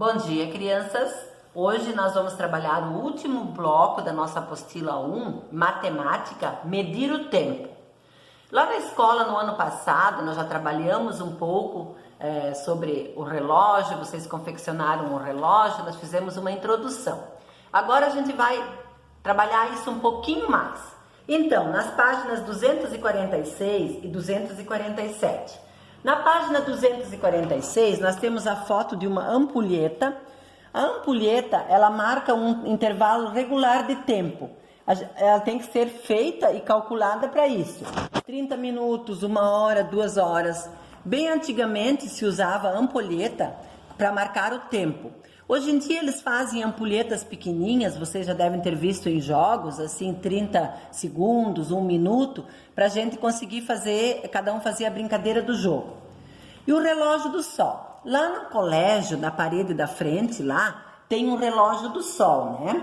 Bom dia, crianças! Hoje nós vamos trabalhar o último bloco da nossa apostila 1, Matemática, Medir o Tempo. Lá na escola, no ano passado, nós já trabalhamos um pouco sobre o relógio, vocês confeccionaram o relógio, nós fizemos uma introdução. Agora a gente vai trabalhar isso um pouquinho mais. Então, nas páginas 246 e 247. Na página 246, nós temos a foto de uma ampulheta. A ampulheta, ela marca um intervalo regular de tempo. Ela tem que ser feita e calculada para isso. 30 minutos, 1 hora, 2 horas. Bem antigamente se usava a ampulheta para marcar o tempo. Hoje em dia eles fazem ampulhetas pequenininhas, vocês já devem ter visto em jogos, assim, 30 segundos, 1 minuto, para a gente conseguir fazer, cada um fazia a brincadeira do jogo. E o relógio do sol. Lá no colégio, na parede da frente, lá, tem um relógio do sol, né?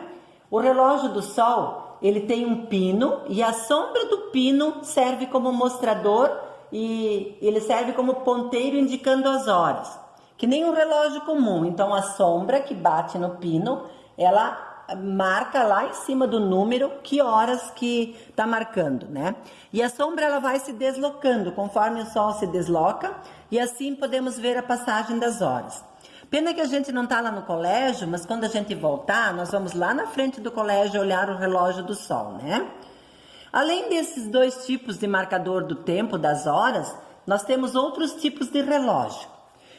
O relógio do sol, ele tem um pino e a sombra do pino serve como mostrador e ele serve como ponteiro indicando as horas. Que nem um relógio comum, então a sombra que bate no pino, ela marca lá em cima do número que horas que tá marcando, né? E a sombra ela vai se deslocando conforme o sol se desloca e assim podemos ver a passagem das horas. Pena que a gente não tá lá no colégio, mas quando a gente voltar, nós vamos lá na frente do colégio olhar o relógio do sol, né? Além desses 2 tipos de marcador do tempo, das horas, nós temos outros tipos de relógio.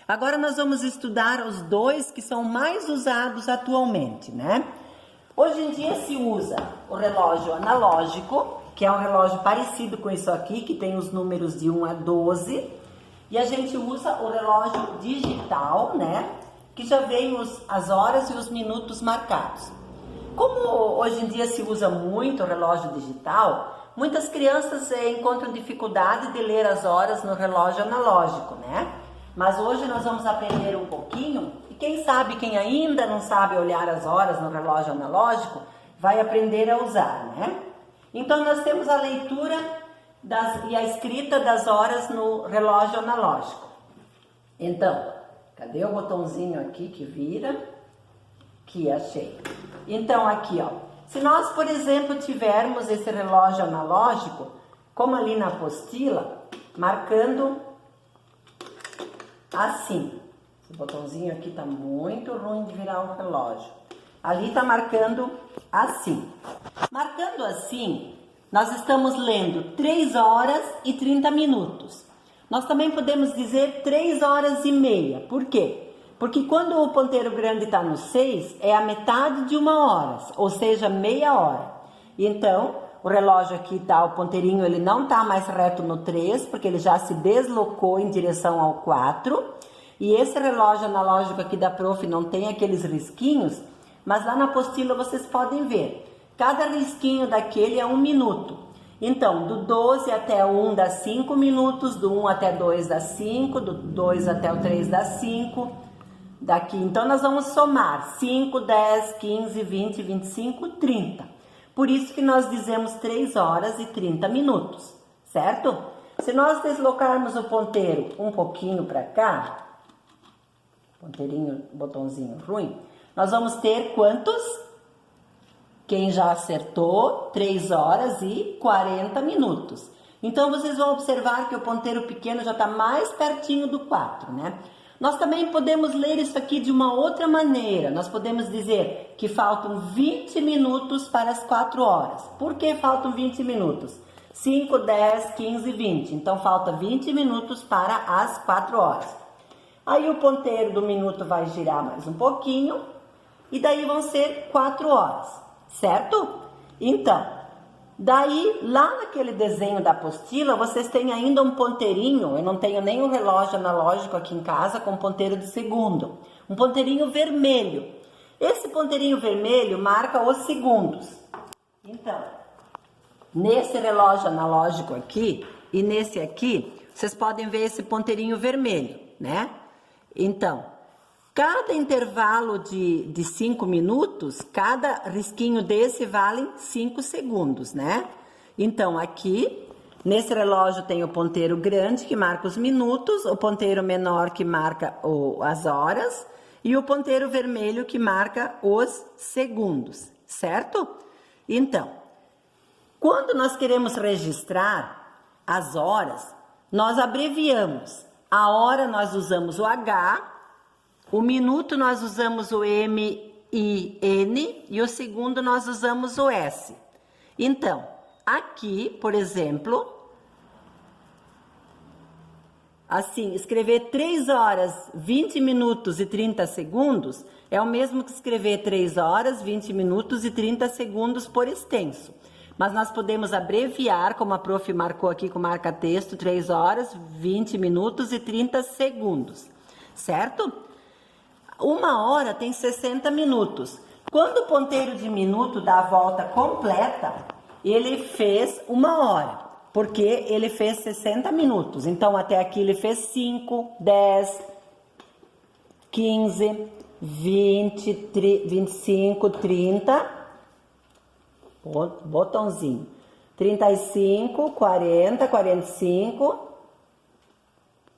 Agora nós vamos estudar os 2 que são mais usados atualmente, né? Hoje em dia se usa o relógio analógico, que é um relógio parecido com isso aqui, que tem os números de 1 a 12. E a gente usa o relógio digital, né? Que já vem as horas e os minutos marcados. Como hoje em dia se usa muito o relógio digital, muitas crianças encontram dificuldade de ler as horas no relógio analógico, né? Mas hoje nós vamos aprender um pouquinho e quem sabe, quem ainda não sabe olhar as horas no relógio analógico, vai aprender a usar, né? Então nós temos a leitura e a escrita das horas no relógio analógico. Então, cadê o botãozinho aqui que vira? Aqui, achei. Então aqui, ó. Se nós, por exemplo, tivermos esse relógio analógico, como ali na apostila, marcando assim. Esse botãozinho aqui tá muito ruim de virar o relógio. Ali tá marcando assim. Marcando assim, nós estamos lendo 3 horas e 30 minutos. Nós também podemos dizer 3 horas e meia. Por quê? Porque quando o ponteiro grande está no 6, é a metade de 1 hora, ou seja, meia hora. Então, o relógio aqui tá, o ponteirinho, ele não tá mais reto no 3, porque ele já se deslocou em direção ao 4. E esse relógio analógico aqui da Prof não tem aqueles risquinhos, mas lá na apostila vocês podem ver. Cada risquinho daquele é 1 minuto. Então, do 12 até o 1 dá 5 minutos, do 1 até 2 dá 5, do 2 até o 3 dá 5. Daqui, então nós vamos somar 5, 10, 15, 20, 25, 30. Por isso que nós dizemos 3 horas e 30 minutos, certo? Se nós deslocarmos o ponteiro um pouquinho para cá, ponteirinho, botãozinho ruim, nós vamos ter quantos? Quem já acertou, 3 horas e 40 minutos. Então, vocês vão observar que o ponteiro pequeno já está mais pertinho do 4, né? Nós também podemos ler isso aqui de uma outra maneira. Nós podemos dizer que faltam 20 minutos para as 4 horas. Por que faltam 20 minutos? 5, 10, 15, 20. Então, falta 20 minutos para as 4 horas. Aí, o ponteiro do minuto vai girar mais um pouquinho. E daí vão ser 4 horas, certo? Então, daí, lá naquele desenho da apostila, vocês têm ainda um ponteirinho. Eu não tenho nem um relógio analógico aqui em casa com ponteiro de segundo. Um ponteirinho vermelho. Esse ponteirinho vermelho marca os segundos. Então, nesse relógio analógico aqui e nesse aqui, vocês podem ver esse ponteirinho vermelho, né? Então, cada intervalo de 5 minutos, cada risquinho desse vale 5 segundos, né? Então, aqui, nesse relógio tem o ponteiro grande que marca os minutos, o ponteiro menor que marca as horas, e o ponteiro vermelho que marca os segundos, certo? Então, quando nós queremos registrar as horas, nós abreviamos. A hora nós usamos o H, o minuto nós usamos o M e N e o segundo nós usamos o S. Então, aqui, por exemplo, assim, escrever 3 horas, 20 minutos e 30 segundos é o mesmo que escrever 3 horas, 20 minutos e 30 segundos por extenso. Mas nós podemos abreviar, como a prof marcou aqui com marca-texto, 3 horas, 20 minutos e 30 segundos, certo? 1 hora tem 60 minutos. Quando o ponteiro de minuto dá a volta completa, ele fez 1 hora, porque ele fez 60 minutos. Então, até aqui ele fez 5, 10, 15, 20, 25, 30, botãozinho, 35, 40, 45,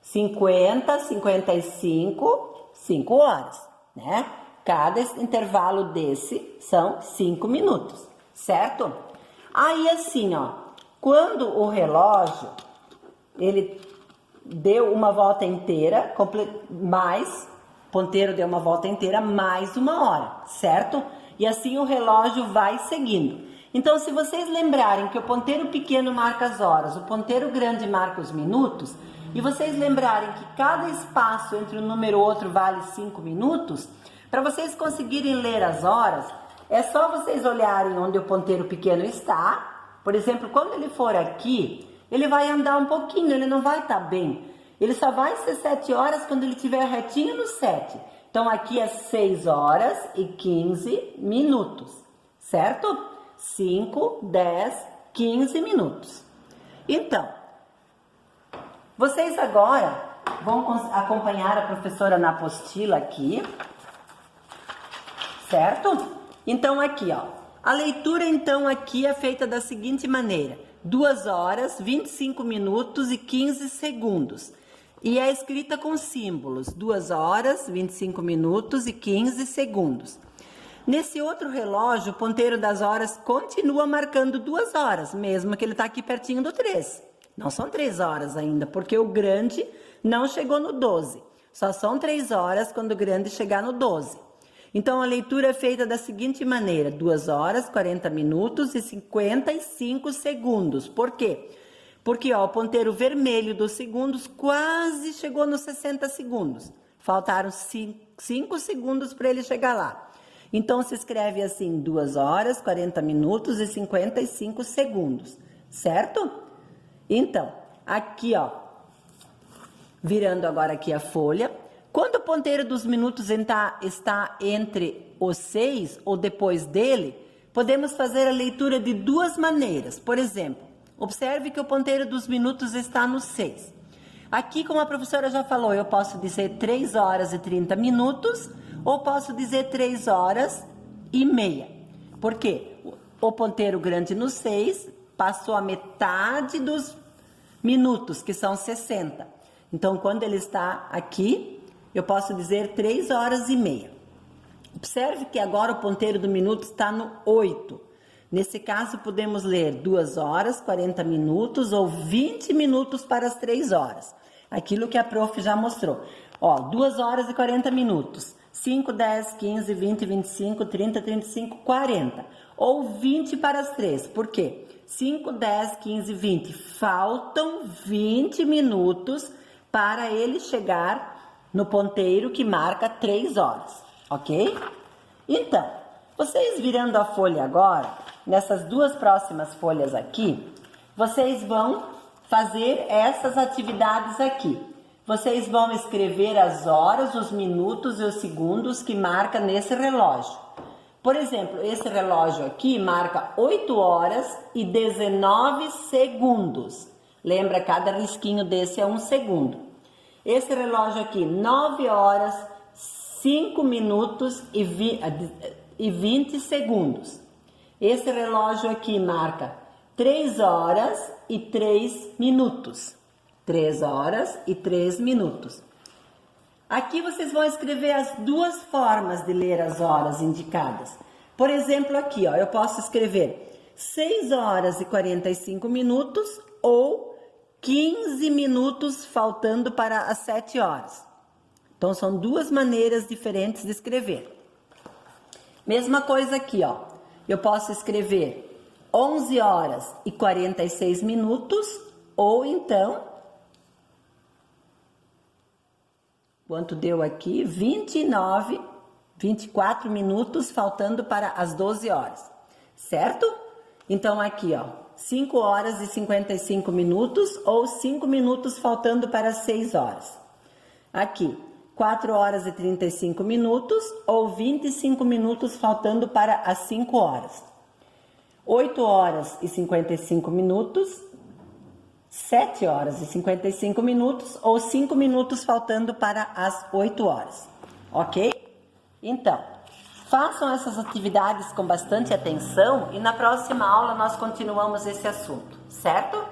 50, 55, 5 horas, né? Cada intervalo desse são 5 minutos, certo? Aí assim, ó, quando o relógio, ele deu uma volta inteira, mais, ponteiro deu uma volta inteira, mais 1 hora, certo? E assim o relógio vai seguindo. Então, se vocês lembrarem que o ponteiro pequeno marca as horas, o ponteiro grande marca os minutos, e vocês lembrarem que cada espaço entre um número e outro vale 5 minutos, para vocês conseguirem ler as horas, é só vocês olharem onde o ponteiro pequeno está. Por exemplo, quando ele for aqui, ele vai andar um pouquinho, ele não vai estar bem. Ele só vai ser 7 horas quando ele estiver retinho no 7. Então, aqui é 6 horas e 15 minutos, certo? 5, 10, 15 minutos. Então, vocês agora vão acompanhar a professora na apostila aqui, certo? Então, aqui, ó, a leitura, então, aqui é feita da seguinte maneira: 2 horas, 25 minutos e 15 segundos. E é escrita com símbolos, 2 horas, 25 minutos e 15 segundos. Nesse outro relógio, o ponteiro das horas continua marcando 2 horas, mesmo que ele está aqui pertinho do 3. Não são 3 horas ainda, porque o grande não chegou no 12. Só são 3 horas quando o grande chegar no 12. Então, a leitura é feita da seguinte maneira: 2 horas, 40 minutos e 55 segundos. Por quê? Porque ó, o ponteiro vermelho dos segundos quase chegou nos 60 segundos. Faltaram 5 segundos para ele chegar lá. Então, se escreve assim: 2 horas, 40 minutos e 55 segundos, certo? Então, aqui, ó, virando agora aqui a folha, quando o ponteiro dos minutos está entre os 6 ou depois dele, podemos fazer a leitura de 2 maneiras. Por exemplo, observe que o ponteiro dos minutos está no 6. Aqui, como a professora já falou, eu posso dizer 3 horas e 30 minutos ou posso dizer 3 horas e meia. Por quê? O ponteiro grande no 6 passou a metade dos minutos, que são 60. Então, quando ele está aqui, eu posso dizer 3 horas e meia. Observe que agora o ponteiro do minuto está no 8. Nesse caso, podemos ler 2 horas, 40 minutos ou 20 minutos para as 3 horas. Aquilo que a prof já mostrou. Ó, 2 horas e 40 minutos. 5, 10, 15, 20, 25, 30, 35, 40. Ou 20 para as 3. Por quê? 5, 10, 15, 20. Faltam 20 minutos para ele chegar no ponteiro que marca 3 horas. Ok? Então, vocês virando a folha agora, nessas 2 próximas folhas aqui, vocês vão fazer essas atividades aqui. Vocês vão escrever as horas, os minutos e os segundos que marca nesse relógio. Por exemplo, esse relógio aqui marca 8 horas e 19 segundos. Lembra, cada risquinho desse é 1 segundo. Esse relógio aqui, 9 horas, 5 minutos e 20 segundos. Esse relógio aqui marca 3 horas e 3 minutos. 3 horas e 3 minutos. Aqui vocês vão escrever as duas formas de ler as horas indicadas. Por exemplo, aqui, ó, eu posso escrever 6 horas e 45 minutos ou 15 minutos faltando para as 7 horas. Então, são duas maneiras diferentes de escrever. Mesma coisa aqui, ó. Eu posso escrever 11 horas e 46 minutos ou então, quanto deu aqui? 24 minutos faltando para as 12 horas, certo? Então, aqui, ó, 5 horas e 55 minutos ou 5 minutos faltando para as 6 horas. Aqui, 4 horas e 35 minutos ou 25 minutos faltando para as 5 horas. 8 horas e 55 minutos, 7 horas e 55 minutos ou 5 minutos faltando para as 8 horas, ok? Então, façam essas atividades com bastante atenção e na próxima aula nós continuamos esse assunto, certo?